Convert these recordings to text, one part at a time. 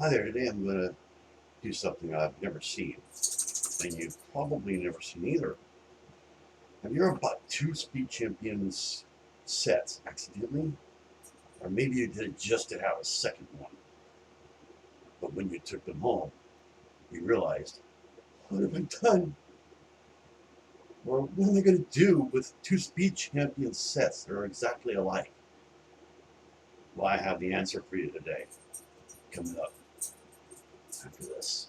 Hi there, today I'm going to do something I've never seen, and you've probably never seen either. Have you ever bought two Speed Champions sets accidentally? Or maybe you did it just to have a second one, but when you took them home, you realized, what have I done? Or what am I going to do with two Speed Champions sets that are exactly alike? Well, I have the answer for you today, coming up after this.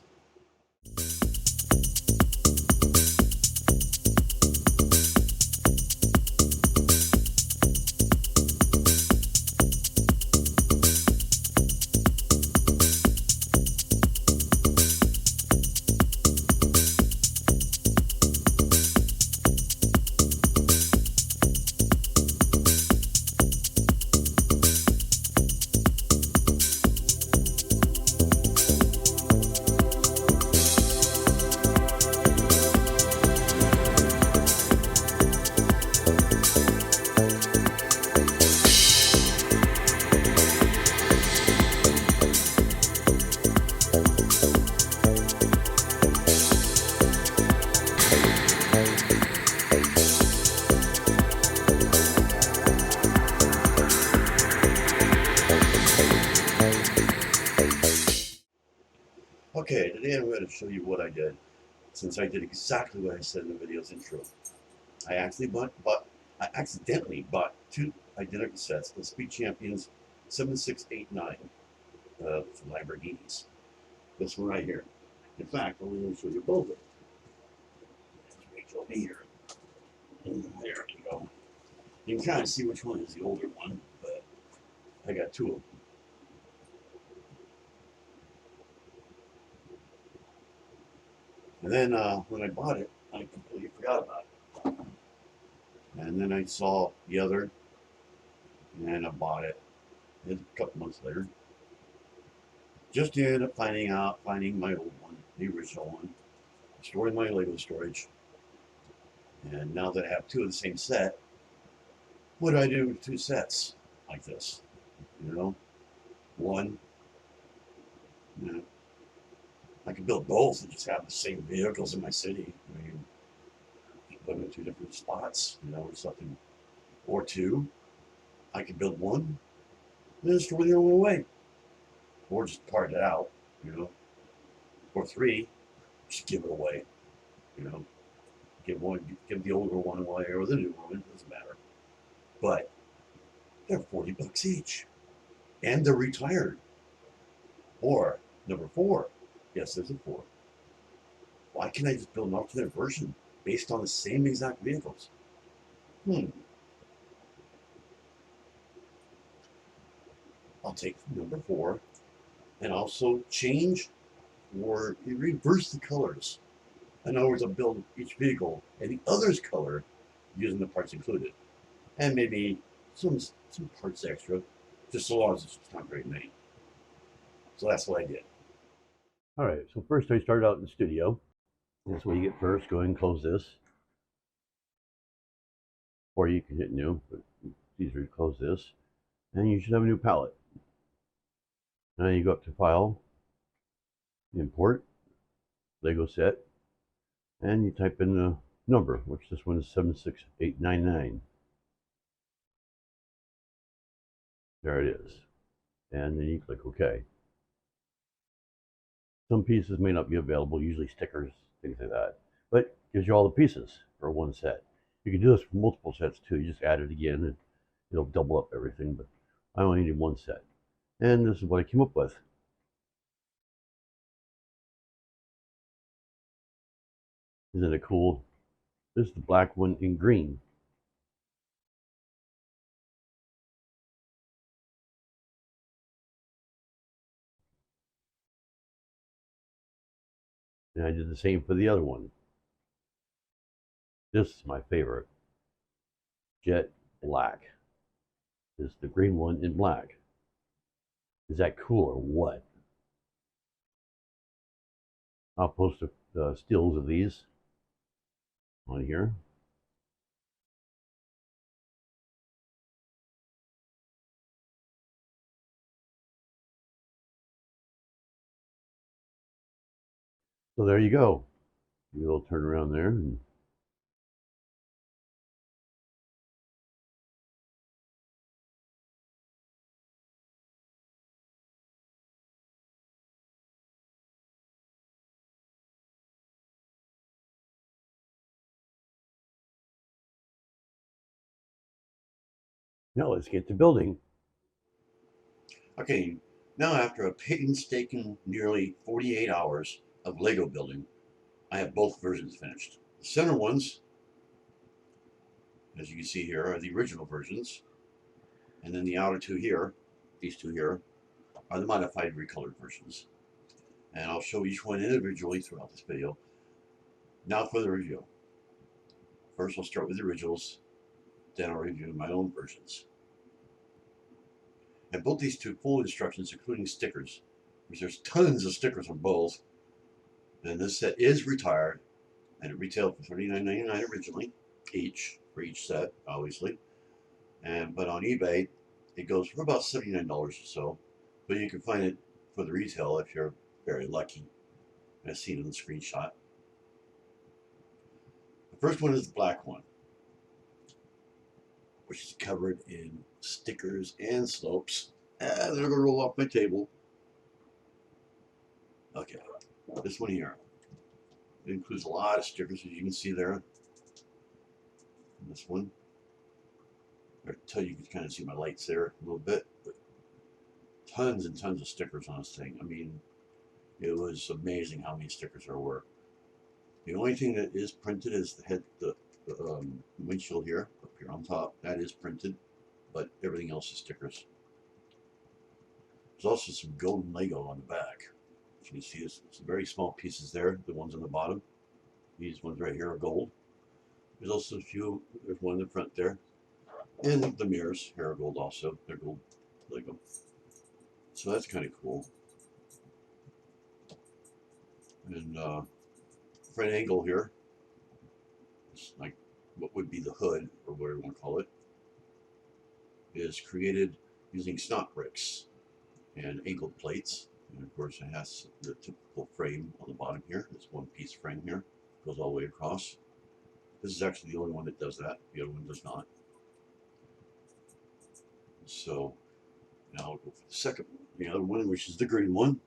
Okay, today I'm going to show you what I did, since I did exactly what I said in the video's intro. I accidentally bought two identical sets of Speed Champions 7689 from Lamborghinis. This one right here. In fact, I'm going to show you both of them. Let's reach over here. And there you go. You can kind of see which one is the older one, but I got two of them. And then when I bought it, I completely forgot about it. And then I saw the other, and I bought it a couple months later. Just ended up finding my old one, the original one, stored in my Lego storage. And now that I have two of the same set, what do I do with two sets like this? You know, one, you know, I could build both and just have the same vehicles in my city. I mean, put them in two different spots, or something. Or two, I could build one and then store the other one away. Or just part it out, you know. Or three, just give it away, you know. Give the older one away or the newer one, it doesn't matter. But they're $40 each. And they're retired. Or number four, yes, there's a four. Why can't I just build an alternate version based on the same exact vehicles? Hmm. I'll take number four and also change or reverse the colors. In other words, I'll build each vehicle and the other's color using the parts included. And maybe some some parts extra, just so long as it's not very many. So that's what I did. All right, so first I started out in the studio. That's what you get first. Go ahead and close this. Or you can hit new, but it's easier to close this. And you should have a new palette. Now you go up to File, Import, Lego Set, and you type in the number, which this one is 76899. There it is. And then you click OK. Some pieces may not be available, usually stickers, things like that. But it gives you all the pieces for one set. You can do this for multiple sets too. You just add it again and it'll double up everything, but I only need one set. And this is what I came up with. Isn't it cool? This is the black one in green. And I did the same for the other one. This is my favorite. Jet black. This is the green one in black. Is that cool or what? I'll post the stills of these on here. So there you go. You little turn around there, and now let's get to building. Okay, now after a painstaking nearly 48 hours of Lego building, I have both versions finished. The center ones, as you can see here, are the original versions, and then the outer two here, these two here, are the modified recolored versions. And I'll show each one individually throughout this video. Now for the review. First, I'll start with the originals, then I'll review my own versions. And both these two full instructions, including stickers, because there's tons of stickers on both. And this set is retired, and it retailed for $39.99 originally, each for each set, obviously. But on eBay, it goes for about $79 or so. But you can find it for the retail if you're very lucky, as seen in the screenshot. The first one is the black one, which is covered in stickers and slopes. And they're gonna roll off my table. Okay, this one here. It includes a lot of stickers, as you can see there. And this one. Until you can kind of see my lights there a little bit, but tons and tons of stickers on this thing. I mean, it was amazing how many stickers there were. The only thing that is printed is the windshield here, up here on top. That is printed, but everything else is stickers. There's also some golden Lego on the back. As you can see, there's some very small pieces there. The ones on the bottom. These ones right here are gold. There's also a few. There's one in the front there. And the mirrors here are gold also. They're gold Lego. So that's kind of cool. And front angle here, it's like what would be the hood, or whatever you want to call it, is created using snot bricks and angled plates. And of course it has the typical frame on the bottom here. This one piece frame here. Goes all the way across. This is actually the only one that does that. The other one does not. So now I'll go for the second one. The other one, which is the green one.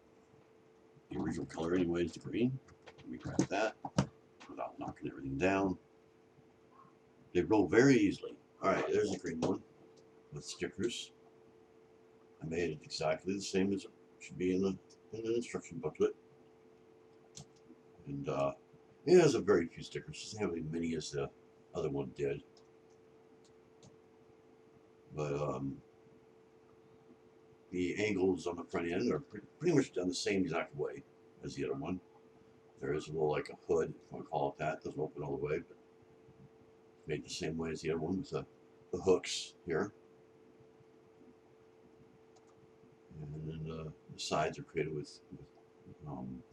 The original color anyway is the green. Let me grab that without knocking everything down. They roll very easily. Alright, there's the green one with stickers. I made it exactly the same as it should be in the instruction booklet. And it has a very few stickers. It doesn't have as many as the other one did. But the angles on the front end are pretty much done the same exact way as the other one. There is a little like a hood, if you want to call it that. It doesn't open all the way, but made the same way as the other one with the hooks here. And then the sides are created with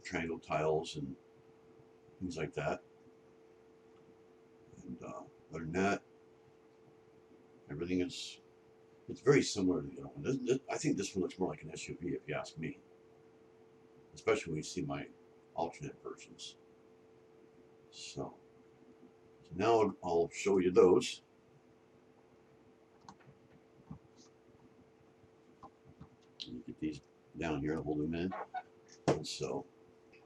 triangle tiles and things like that. And other than that, everything is, it's very similar to the other one. I think this one looks more like an SUV if you ask me. Especially when you see my alternate versions. So now I'll show you those. Get these down here and hold them in. And so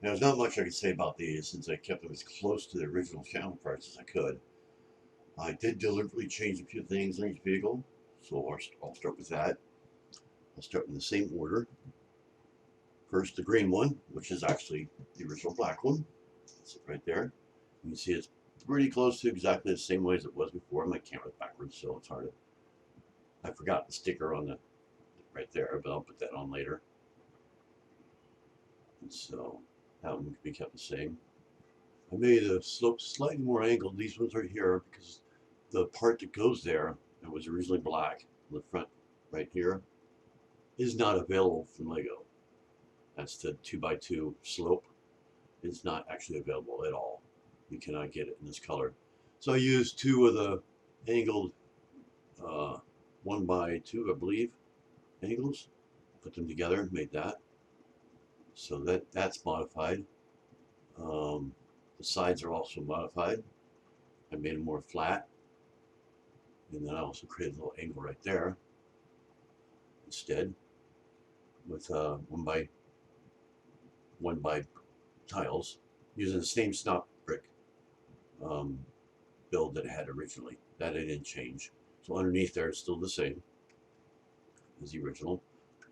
now, there's not much I can say about these since I kept them as close to the original counterparts as I could. I did deliberately change a few things in each vehicle, so I'll start with that. I'll start in the same order. First, the green one, which is actually the original black one. That's it right there. You can see it's pretty close to exactly the same way as it was before. My camera's backwards, so it's hard to. I forgot the sticker on the right there, but I'll put that on later. And so that one can be kept the same. I made the slope slightly more angled. These ones right here because the part that goes there that was originally black on the front right here is not available from Lego. That's the 2x2 slope. It's not actually available at all. You cannot get it in this color. So I used two of the angled 1x2, I believe, angles. Put them together, made that. So that's modified. The sides are also modified. I made them more flat, and then I also created a little angle right there instead with 1x1 tiles using the same snot brick build that I had originally. That I didn't change. So underneath there is still the same as the original.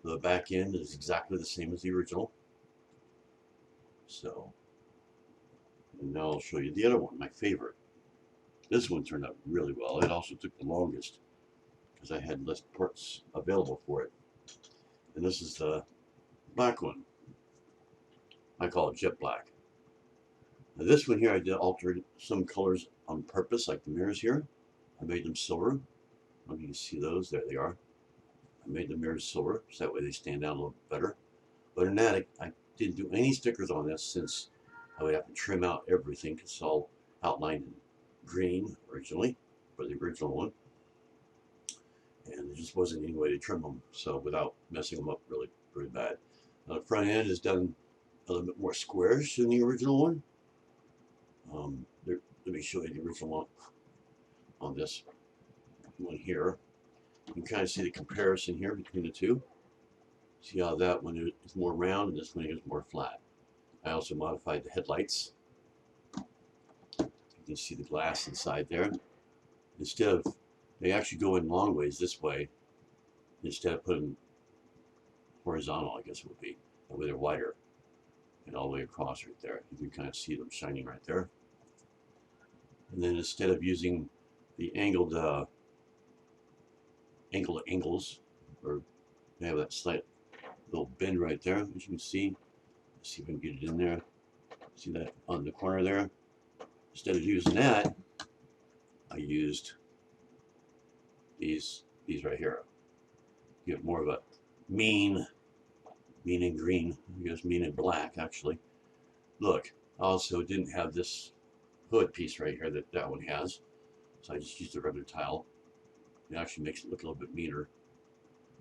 The back end is exactly the same as the original. So, and now I'll show you the other one, my favorite. This one turned out really well. It also took the longest because I had less parts available for it. And this is the black one. I call it jet black. Now this one here, I did alter some colors on purpose, like the mirrors here. I made them silver. I don't know if you can see those. There they are. I made the mirrors silver, so that way they stand out a little bit better. But in that, I didn't do any stickers on this since I would have to trim out everything because it's all outlined in green originally for the original one. And there just wasn't any way to trim them, so without messing them up really bad. Now the front end is done a little bit more squarish than the original one. Let me show you the original one on this one here. You can kind of see the comparison here between the two. See how that one is more round and this one is more flat. I also modified the headlights. You can see the glass inside there. Instead of, they actually go in long ways this way, instead of putting horizontal, I guess it would be. That way they're wider and all the way across right there. You can kind of see them shining right there. And then instead of using the angled angles, or they have that slight little bend right there, as you can see. Let's see if we can get it in there. See that on the corner there? Instead of using that, I used these right here. You get more of a mean and green. I guess mean and black actually. Look, I also didn't have this hood piece right here that one has, so I just used a regular tile. It actually makes it look a little bit meaner.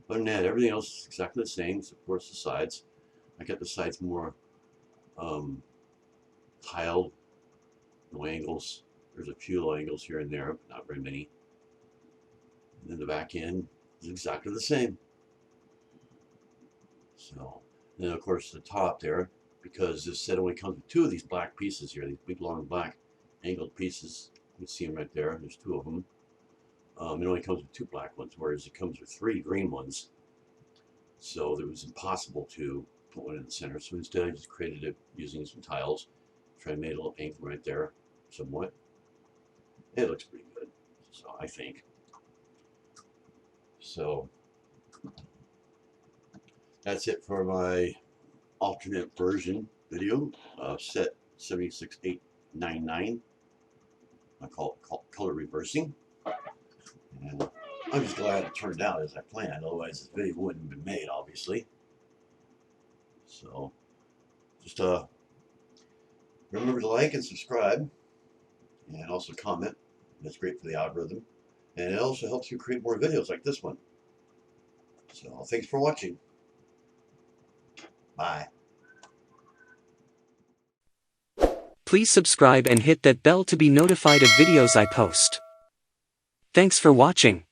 Other than that, everything else is exactly the same, of course the sides. I got the sides more tiled, no angles. There's a few little angles here and there, but not very many. And then the back end is exactly the same. So, and then of course the top there, because this set only comes with two of these black pieces here, these big long black angled pieces. You can see them right there. There's two of them. It only comes with two black ones, whereas it comes with three green ones. So it was impossible to put one in the center. So instead I just created it using some tiles. Try and make a little angle right there, somewhat. It looks pretty good, so I think. So that's it for my alternate version video, set 76899. I call it color reversing. And I'm just glad it turned out as I planned, otherwise this video wouldn't have been made, obviously. So, just remember to like and subscribe, and also comment. That's great for the algorithm. And it also helps you create more videos like this one. So, thanks for watching. Bye. Please subscribe and hit that bell to be notified of videos I post. Thanks for watching.